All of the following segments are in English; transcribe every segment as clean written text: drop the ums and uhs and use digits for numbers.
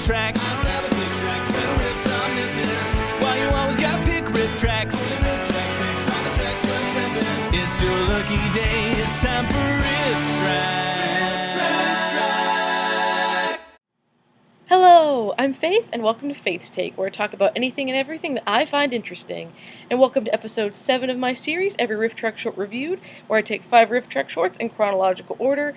Rifftrax. I don't have a click tracks, better riffs I'm missing. Why you always gotta pick Rifftrax? Rifftrax picks on the tracks we're ripping. It's your lucky day, it's time for Rifftrax. Hello, I'm Faith, and welcome to Faith's Take, where I talk about anything and everything that I find interesting. And welcome to episode 7 of my series, Every Rifftrax Short Reviewed, where I take 5 Rifftrax shorts in chronological order,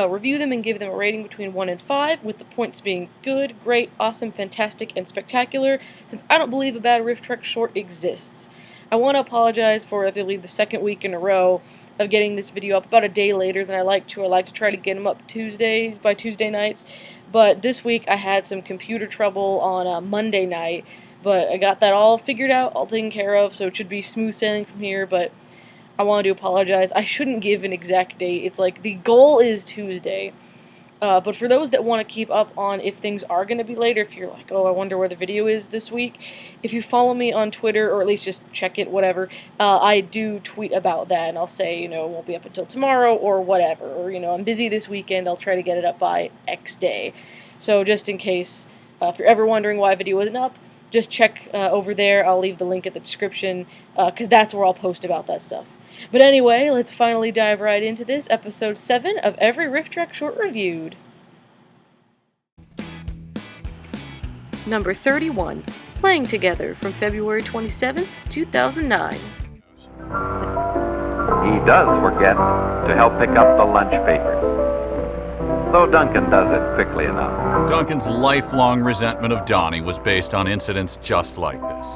review them and give them a rating between 1 and 5, with the points being good, great, awesome, fantastic, and spectacular, since I don't believe a bad Rifftrax short exists. I want to apologize for, I believe, the second week in a row of getting this video up about a day later than I like to. I like to try to get them up by Tuesday nights. But this week I had some computer trouble on Monday night, but I got that all figured out, all taken care of, so it should be smooth sailing from here, but I want to apologize. I shouldn't give an exact date. It's like the goal is Tuesday. But for those that want to keep up on if things are going to be later, if you're like, oh, I wonder where the video is this week, if you follow me on Twitter, or at least just check it, whatever, I do tweet about that, and I'll say, it won't be up until tomorrow, or whatever, or, I'm busy this weekend, I'll try to get it up by X day. So just in case, if you're ever wondering why a video isn't up, just check over there. I'll leave the link in the description, because that's where I'll post about that stuff. But anyway, let's finally dive right into this, episode 7 of Every Rifftrax Short Reviewed. Number 31, Playing Together, from February 27th, 2009. He does forget to help pick up the lunch papers, though Duncan does it quickly enough. Duncan's lifelong resentment of Donnie was based on incidents just like this.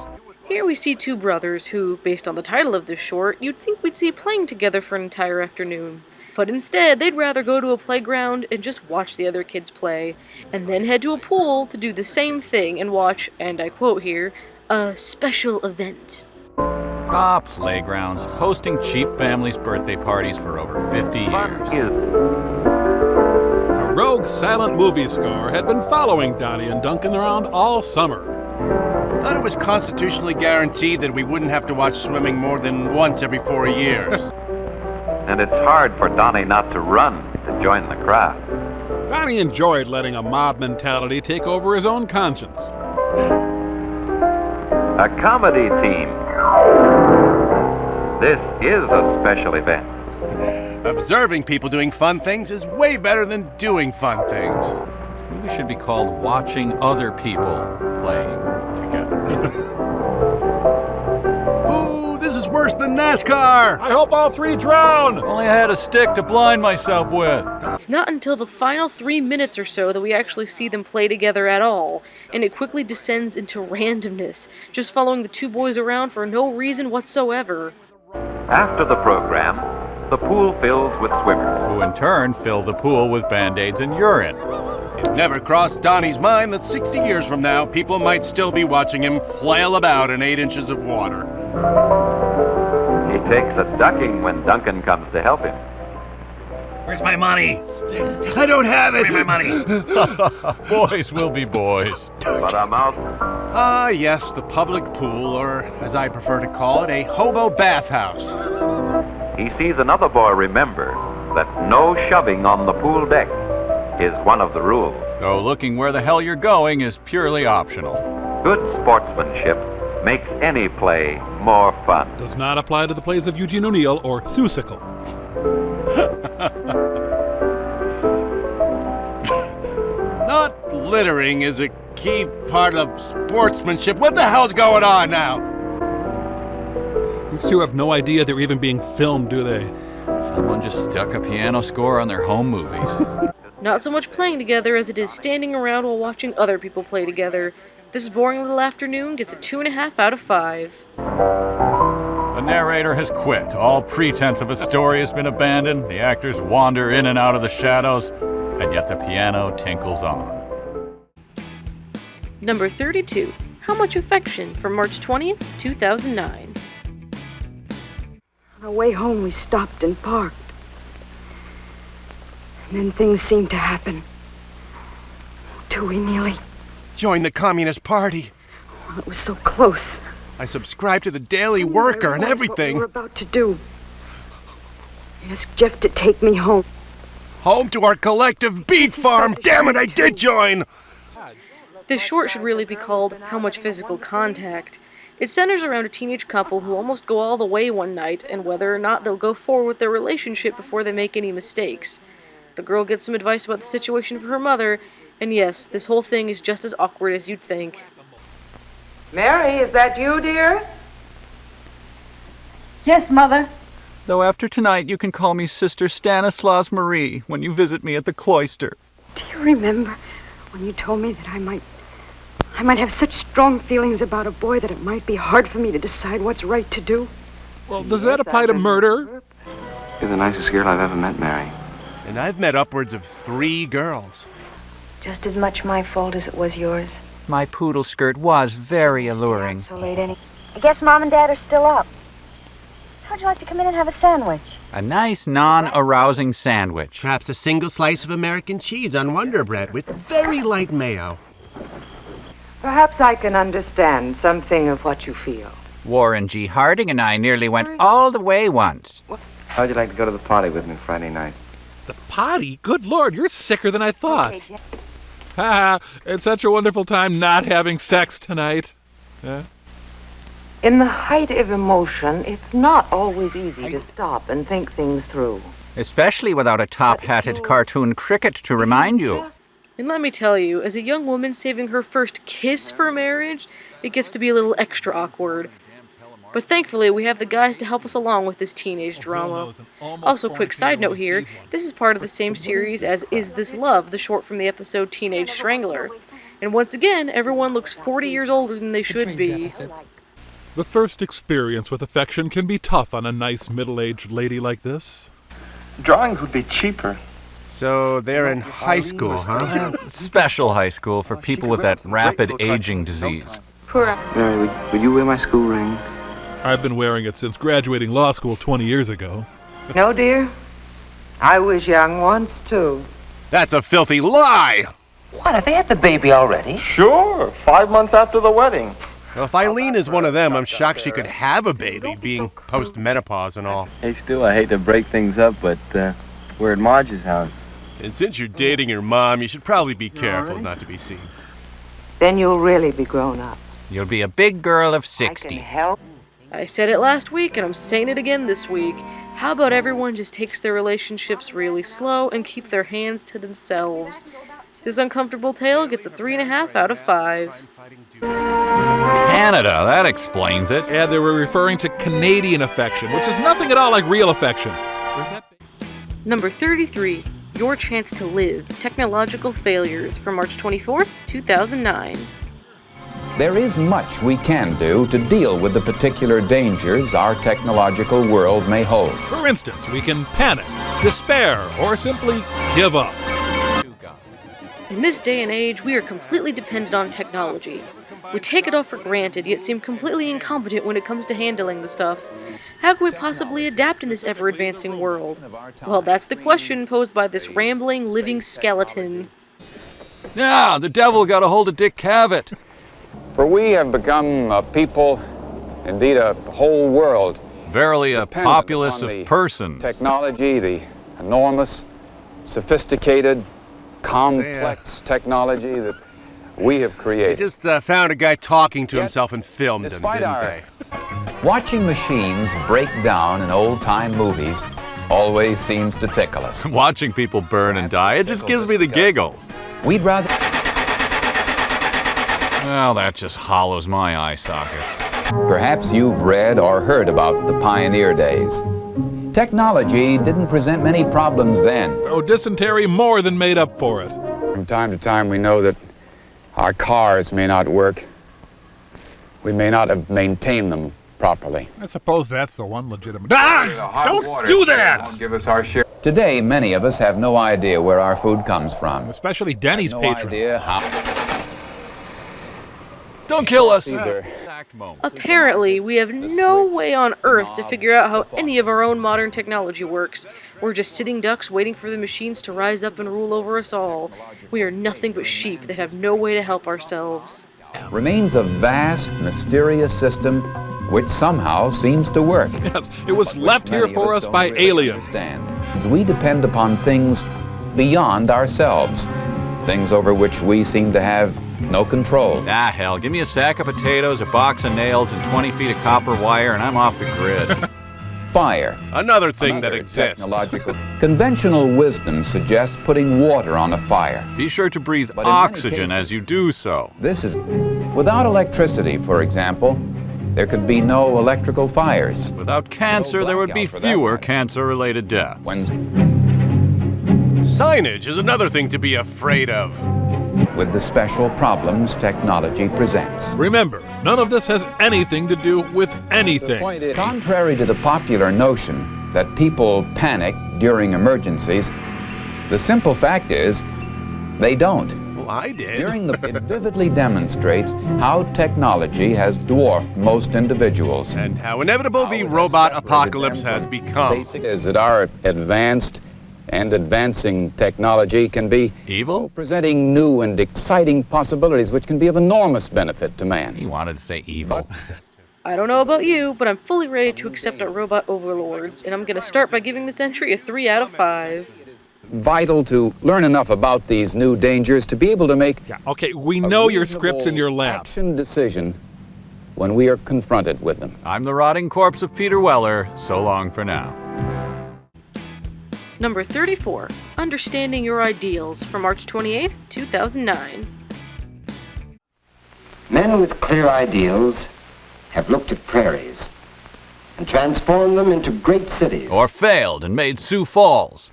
Here we see two brothers who, based on the title of this short, you'd think we'd see playing together for an entire afternoon. But instead, they'd rather go to a playground and just watch the other kids play, and then head to a pool to do the same thing and watch, and I quote here, a special event. Ah, playgrounds, hosting cheap families' birthday parties for over 50 years. A rogue silent movie star had been following Donnie and Duncan around all summer. Thought it was constitutionally guaranteed that we wouldn't have to watch swimming more than once every 4 years. And it's hard for Donnie not to run to join the crowd. Donnie enjoyed letting a mob mentality take over his own conscience. A comedy team. This is a special event. Observing people doing fun things is way better than doing fun things. This movie should be called Watching Other People Playing Together. Ooh, this is worse than NASCAR! I hope all 3 drown! Only I had a stick to blind myself with. It's not until the final 3 minutes or so that we actually see them play together at all, and it quickly descends into randomness, just following the two boys around for no reason whatsoever. After the program, the pool fills with swimmers. Who in turn fill the pool with Band-Aids and urine. It never crossed Donnie's mind that 60 years from now, people might still be watching him flail about in 8 inches of water. He takes a ducking when Duncan comes to help him. Where's my money? I don't have it! Give me my money! Boys will be boys. But I'm out. Ah, yes, the public pool, or as I prefer to call it, a hobo bathhouse. He sees another boy remember that no shoving on the pool deck is one of the rules. Though looking where the hell you're going is purely optional. Good sportsmanship makes any play more fun. Does not apply to the plays of Eugene O'Neill or Seussical. Not littering is a key part of sportsmanship. What the hell's going on now? These two have no idea they're even being filmed, do they? Someone just stuck a piano score on their home movies. Not so much playing together as it is standing around while watching other people play together. This boring little afternoon gets a 2.5 out of 5. The narrator has quit. All pretense of a story has been abandoned. The actors wander in and out of the shadows, and yet the piano tinkles on. Number 32, How Much Affection, from March 20th, 2009. On our way home, we stopped and parked. And then things seemed to happen. Do we, Neely? Join the Communist Party. Well, it was so close. I subscribed to the Daily Worker and everything. What we were about to do. I asked Jeff to take me home. Home to our collective beet farm. Damn it, I did join. This short should really be called How Much Physical Contact. It centers around a teenage couple who almost go all the way one night and whether or not they'll go forward with their relationship before they make any mistakes. The girl gets some advice about the situation from her mother, and yes, this whole thing is just as awkward as you'd think. Mary, is that you, dear? Yes, Mother. Though after tonight you can call me Sister Stanislaus Marie when you visit me at the cloister. Do you remember when you told me that I might have such strong feelings about a boy that it might be hard for me to decide what's right to do? Well, does that apply to murder? You're the nicest girl I've ever met, Mary. And I've met upwards of 3 girls. Just as much my fault as it was yours. My poodle skirt was very alluring. So late I guess Mom and Dad are still up. How'd you like to come in and have a sandwich? A nice, non-arousing sandwich. Perhaps a single slice of American cheese on Wonder Bread with very light mayo. Perhaps I can understand something of what you feel. Warren G. Harding and I nearly went all the way once. How'd you like to go to the party with me Friday night? The potty? Good Lord, you're sicker than I thought. Ha! It's such a wonderful time not having sex tonight. In the height of emotion, it's not always easy to stop and think things through. Especially without a top-hatted cartoon cricket to remind you. And let me tell you, as a young woman saving her first kiss for marriage, it gets to be a little extra awkward. But thankfully, we have the guys to help us along with this teenage drama. Also, quick side note here, this is part of the same series as Is This Love, the short from the episode Teenage Strangler. And once again, everyone looks 40 years older than they should be. The first experience with affection can be tough on a nice middle-aged lady like this. Drawings would be cheaper. So they're in high school, huh? Special high school for people with that rapid aging disease. Mary, would you wear my school ring? I've been wearing it since graduating law school 20 years ago. No, dear. I was young once, too. That's a filthy lie! What, have they had the baby already? Sure, 5 months after the wedding. Well, if Eileen is one of them, I'm shocked she could have a baby, being post-menopause and all. Hey, Stu, I hate to break things up, but we're at Marge's house. And since you're dating her mom, you should probably be careful not to be seen. Then you'll really be grown up. You'll be a big girl of I 60. can help. I said it last week, and I'm saying it again this week. How about everyone just takes their relationships really slow and keep their hands to themselves? This uncomfortable tale gets a 3.5 out of 5. Canada, that explains it. Yeah, they were referring to Canadian affection, which is nothing at all like real affection. Where's that? Number 33, Your Chance to Live, Technological Failures, from March 24th, 2009. There is much we can do to deal with the particular dangers our technological world may hold. For instance, we can panic, despair, or simply give up. In this day and age, we are completely dependent on technology. We take it all for granted, yet seem completely incompetent when it comes to handling the stuff. How can we possibly adapt in this ever-advancing world? Well, that's the question posed by this rambling, living skeleton. Yeah, the devil got a hold of Dick Cavett. For we have become a people, indeed a whole world, Verily a dependent populace upon of the persons. technology, the enormous, sophisticated, complex technology that we have They created. just found a guy talking to himself and filmed him, Despite didn't our- they? Watching machines break down in old-time movies always seems to tickle us. Watching people burn and die, it just gives me the giggles. We'd rather... Well, that just hollows my eye sockets. Perhaps you've read or heard about the pioneer days. Technology didn't present many problems then. Oh, dysentery more than made up for it. From time to time we know that our cars may not work. We may not have maintained them properly. I suppose that's the one legitimate... Ah! Don't do that! Give us our share. Today, many of us have no idea where our food comes from. Especially Denny's No patrons. idea how... Don't kill us! Either. Apparently, we have no way on Earth to figure out how any of our own modern technology works. We're just sitting ducks waiting for the machines to rise up and rule over us all. We are nothing but sheep that have no way to help ourselves. Remains a vast, mysterious system which somehow seems to work. Yes, it was left here for us by aliens. We depend upon things beyond ourselves. things over which we seem to have no control. Ah, hell, give me a sack of potatoes, a box of nails, and 20 feet of copper wire, and I'm off the grid. Fire. Another thing that exists. Conventional wisdom suggests putting water on a fire. Be sure to breathe But in many oxygen cases- as you do so. This is without electricity, for example, there could be no electrical fires. Without cancer, there would be blackout for that fewer matter. cancer-related deaths. Signage is another thing to be afraid of. With the special problems technology presents. Remember, none of this has anything to do with anything. Contrary to the popular notion that people panic during emergencies, the simple fact is they don't. Well, I did. It vividly demonstrates how technology has dwarfed most individuals. And how inevitable the robot apocalypse has become. Basic is that our advanced and advancing technology can be evil, presenting new and exciting possibilities which can be of enormous benefit to man. He wanted to say evil. I don't know about you, but I'm fully ready to accept our robot overlords, and I'm going to start by giving this entry a 3 out of 5. Vital to learn enough about these new dangers to be able to make Okay, we know your scripts in your lab. action decision when we are confronted with them. I'm the rotting corpse of Peter Weller. So long for now. Number 34, Understanding Your Ideals, from March 28th, 2009. Men with clear ideals have looked at prairies and transformed them into great cities. Or failed and made Sioux Falls.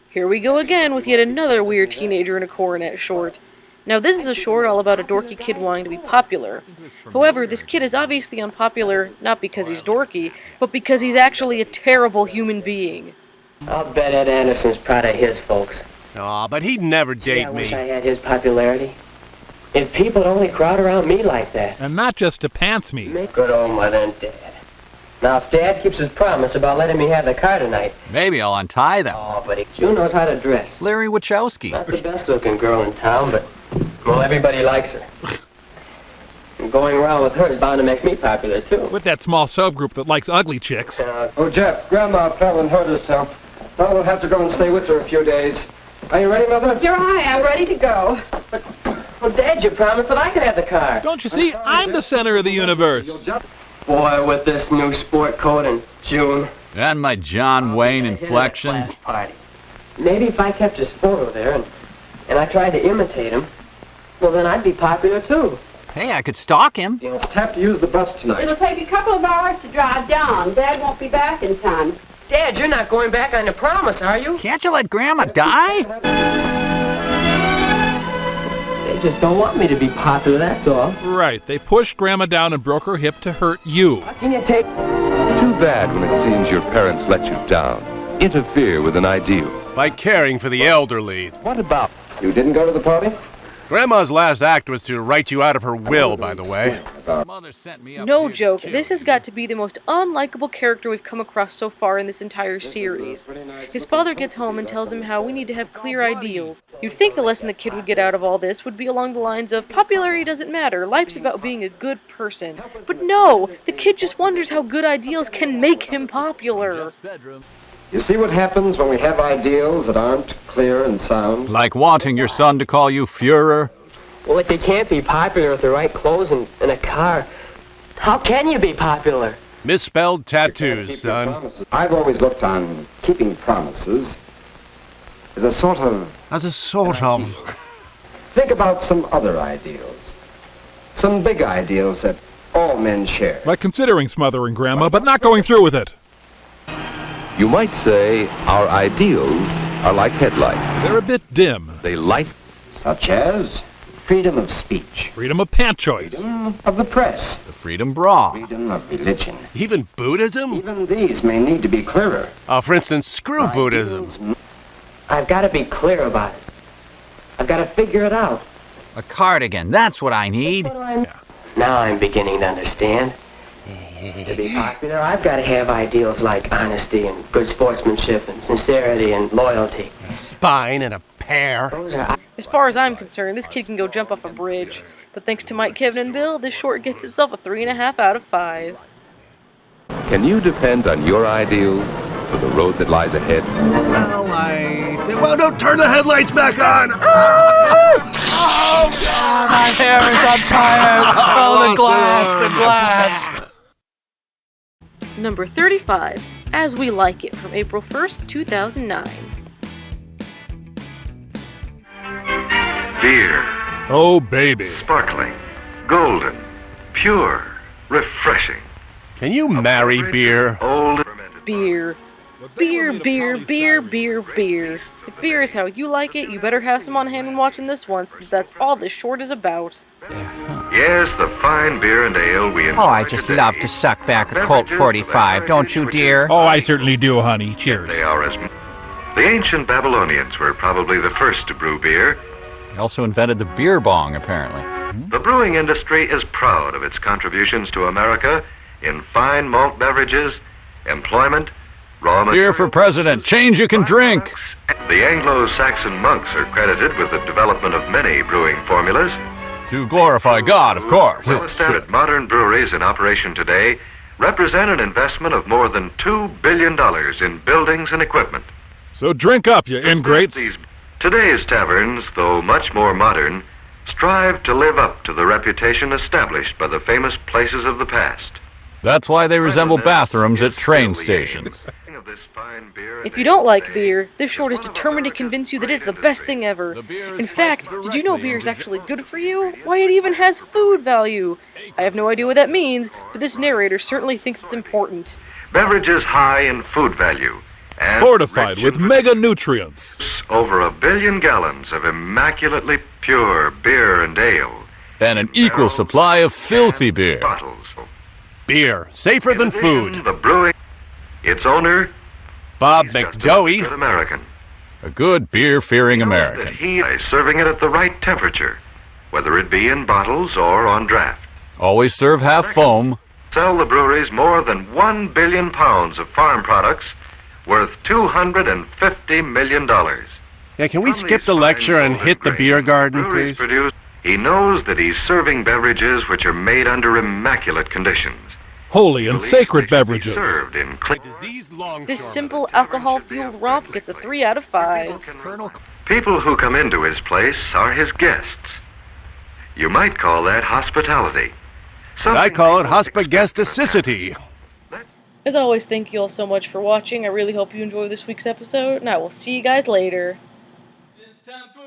Here we go again with yet another weird teenager in a coronet short. Now this is a short all about a dorky kid wanting to be popular. However, this kid is obviously unpopular not because he's dorky, but because he's actually a terrible human being. I'll bet Ed Anderson's proud of his folks. Aw, but he'd never date I me. wish I had his popularity. If people'd only crowd around me like that. And not just to pants me. Good old mother and Dad. Now, if Dad keeps his promise about letting me have the car tonight. Maybe I'll untie them. Oh, but June knows how to dress. Larry Wachowski. Not the best-looking girl in town, but, well, everybody likes her. And going around with her is bound to make me popular, too. With that small subgroup that likes ugly chicks. Oh, Jeff, Grandma fell and hurt herself. Now we'll have to go and stay with her a few days. Are you ready, Mother? Here I am, ready to go. Well, Dad, you promised that I could have the car. Don't you see? I'm the center of the universe. Boy, with this new sport coat and June. And my John Wayne inflections. Party. Maybe if I kept his photo there and I tried to imitate him, well, then I'd be popular, too. Hey, I could stalk him. You'll have to use the bus tonight. It'll take a couple of hours to drive down. Dad won't be back in time. Dad, you're not going back on the promise, are you? Can't you let Grandma die? They just don't want me to be popular, that's all. Right, they pushed Grandma down and broke her hip to hurt you. How can you take... Too bad when it seems your parents let you down. Interfere with an ideal. By caring for the elderly. What about? You didn't go to the party? Grandma's last act was to write you out of her will, by the way. Mother sent me up No here to joke, kill this has got to be the most unlikable character we've come across so far in this entire series. His father gets home and tells him how we need to have clear ideals. You'd think the lesson the kid would get out of all this would be along the lines of, popularity doesn't matter, life's about being a good person. But no, the kid just wonders how good ideals can make him popular. You see what happens when we have ideals that aren't clear and sound? Like wanting your son to call you Führer? Well, if you can't be popular with the right clothes and a car, how can you be popular? Misspelled tattoos, son. I've always looked on keeping promises as a sort of... Think about some other ideals. Some big ideals that all men share. Like considering smothering Grandma, but not going through with it. You might say our ideals are like headlights. They're a bit dim. They light. Such as freedom of speech. Freedom of pant choice. Freedom of the press. The freedom bra. Freedom of religion. Even Buddhism? Even these may need to be clearer. For instance, screw Buddhism. I've got to be clear about it. I've got to figure it out. A cardigan, that's what I need. Now I'm beginning to understand. To be popular, I've got to have ideals like honesty and good sportsmanship and sincerity and loyalty. Spine and a pear. As far as I'm concerned, this kid can go jump off a bridge. But thanks to Mike, Kevin, and Bill, this short gets itself a 3.5 out of 5. Can you depend on your ideals for the road that lies ahead? Well, don't turn the headlights back on! My hair is on fire! Oh, the glass! Number 35, As We Like It, from April 1st, 2009. Beer. Oh, baby. Sparkling. Golden. Pure. Refreshing. Can you marry beer? Old. Beer. Beer, beer, beer, beer, beer. If beer is how you like it, you better have some on hand when watching this one, since that's all this short is about. Yes, the fine beer and ale we enjoy. Oh, I just love to suck back a Colt 45, don't you, dear? Oh, I certainly do, honey. Cheers. They are as... The ancient Babylonians were probably the first to brew beer. He also invented the beer bong, apparently. The brewing industry is proud of its contributions to America in fine malt beverages, employment, raw materials. Beer for president. Change you can drink. The Anglo-Saxon monks are credited with the development of many brewing formulas. To glorify God, of course. Well-established modern breweries in operation today represent an investment of more than $2 billion in buildings and equipment. So drink up, you ingrates. Today's taverns, though much more modern, strive to live up to the reputation established by the famous places of the past. That's why they resemble bathrooms at train stations. If you don't like beer, this short is determined to convince you that it's the best thing ever. In fact, did you know beer is actually good for you? Why, it even has food value! I have no idea what that means, but this narrator certainly thinks it's important. Beverages high in food value. And fortified with mega nutrients. Over 1 billion gallons of immaculately pure beer and ale. And an equal supply of filthy beer. Bottles. Beer, safer than food. The brewing, its owner, Bob McDowey. American. A good beer-fearing American. He is serving it at the right temperature, whether it be in bottles or on draft. Always serve half foam. Sell the breweries more than 1 billion pounds of farm products worth $250 million. Yeah, can we skip the lecture and hit the beer garden, please? He knows that he's serving beverages which are made under immaculate conditions. Holy and sacred beverages. Served in This simple alcohol-fueled romp gets a 3 out of 5. People who come into his place are his guests. You might call that hospitality. I call it hospagesticity. As always, thank you all so much for watching. I really hope you enjoyed this week's episode, and I will see you guys later. It's time for